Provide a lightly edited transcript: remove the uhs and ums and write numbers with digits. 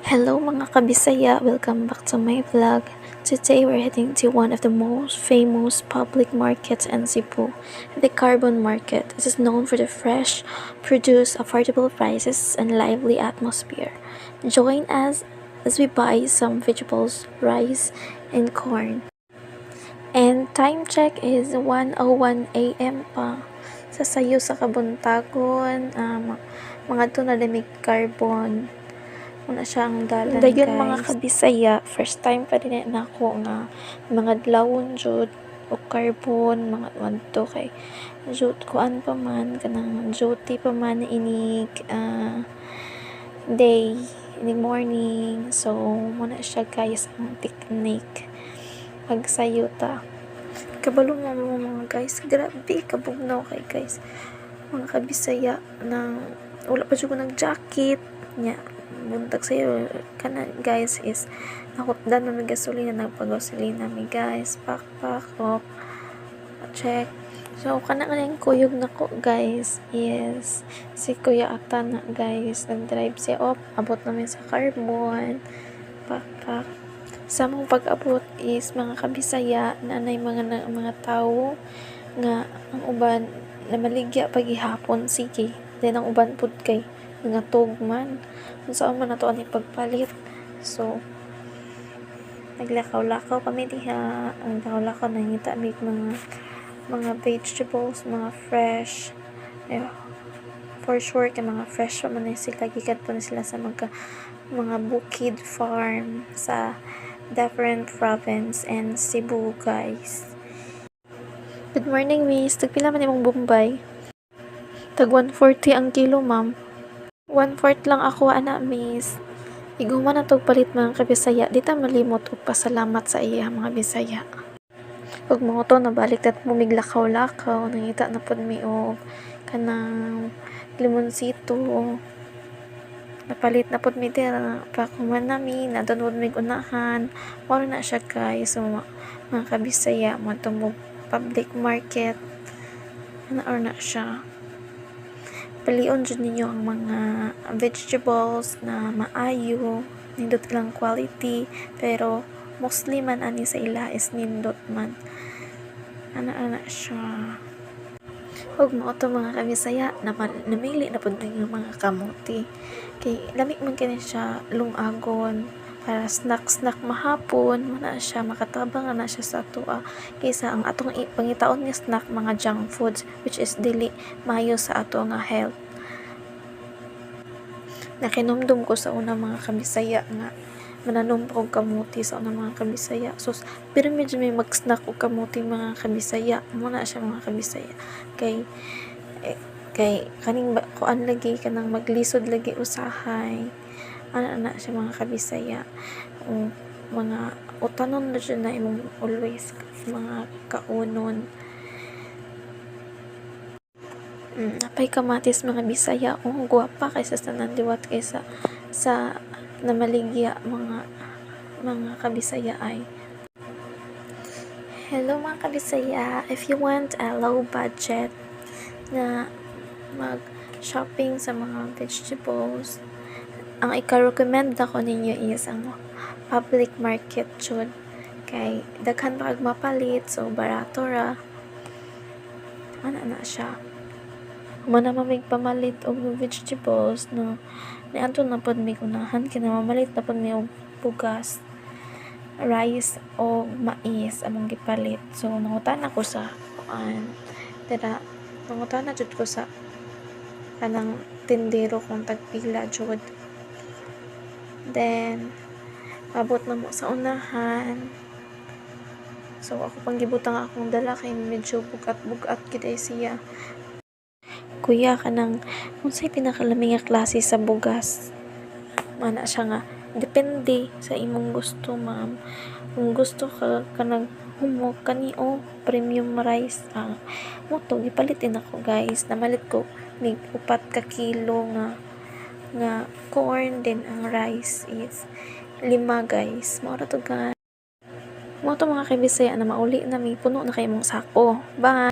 Hello mga kabisaya, welcome back to my vlog. Today we're heading to one of the most famous public markets in Cebu, the Carbon Market. This is known for the fresh produce, affordable prices, and lively atmosphere. Join us as we buy some vegetables, rice, and corn. And time check is 1:01 a.m. pa. Sasayo sa kabuntagon, mga to na lamig carbon. Una siya ang dalan, dayon guys. Mga kabisaya, first time pa din na ako nga mga dlawon jud o carbon mga wanto kay jud kuan pa man kanang duty pa man inig day inig morning, so muna siya guys ang technique pagsayo ta. Kabalo mo mga guys, grabe kabugnaw kay guys mga kabisaya nang wala pa jud ko ng jacket nya buntag sa'yo kana guys is nakutdan na gasolina, nagpagasolina mi guys, pak oh, check. So kana yung kuyog na ko guys, yes si Kuya Ata na guys, nag-drive siya up, abot namin sa carbon, pak sa mong pag-abot is mga kabisaya na mga tao nga ang uban na maligya paghihapon sige, then ang uban pud kay nga tugman saan man nato ani pagpalit, so naglakaw-lakaw kami diha. Ang lakaw-lakaw nangita mi mga vegetables, mga fresh, for sure kay mga fresh pa man sila, gikan po na sila sa mga bukid farm sa different province and Cebu guys. Good morning miss, tagpila man imong bombay? Tag 140 ang kilo ma'am. 1/4 lang ako ana miss. Iguman na tog palit mga kabisaya, di ta malimot og pasalamat sa iya mga bisaya. Ug mo to nabalik tat mumiglakaw-lakaw, nangita na pud mi og kanang limonsito. Napalit na pud mi dira pa kuman nami na dunod mig unahan. Mao na siya guys, so mga kabisaya mo to public market. Ano na siya. Palion jud ninyo ang mga vegetables na maayo, nindot lang quality, pero mostly man ani sa ila is nindot man. Ana siya. Ug mao to mga kabisaya, namili na pud ng mga kamote. Kay lamig man kini siya lungagon para snack mahapon, mana siya makatabang na siya sa ato kaysa ang atong pangitaon nga snack mga junk foods which is dili maayo sa ato nga health. Nakinumdum ko sa una mga kabisaya nga mananom og kamuti sa una mga kabisaya, so pero medyo may mag-snack og kamuti mga kabisaya, muna siya mga kabisaya kay kaning kuan lagi kanang maglisod lagi usahay. Ana siya mga kabisaya, mga utanon na siya na imong always mga kaunon. Apay kamatis mga bisaya, guwapa kaysa sa nandiwat kaysa sa namaligya mga kabisaya ay. Hello mga kabisaya, if you want a low budget na mag shopping sa mga vegetables, ang ika-recommend ako ninyo is ang public market jud kay daghan pa mapalit, so barato ra. Ana siya. Mana mamig pamalit og vegetables no niadto na pud mi unahan kay mamalit na pud mi og bugas, rice o mais among gipalit. So nangutan ako sa nangutan na jud ko sa kanang tindero kung tagpila jud. Then abot na mo sa unahan, so ako pang gibutang akong dala kay medyo bugat gid siya. Kuya kanang unsay pinakalamig nga klase sa bugas? Mana siya nga depende sa imong gusto ma'am. Kung gusto ka kanang humok kani premium rice, mo to gipalitin ako guys. Namalit ko mig 4 ka kilo nga corn, din ang rice is 5 guys. Mao ra to guys. Mo to mga kabisaya na mauli na mi puno na kay imong sako. Bye.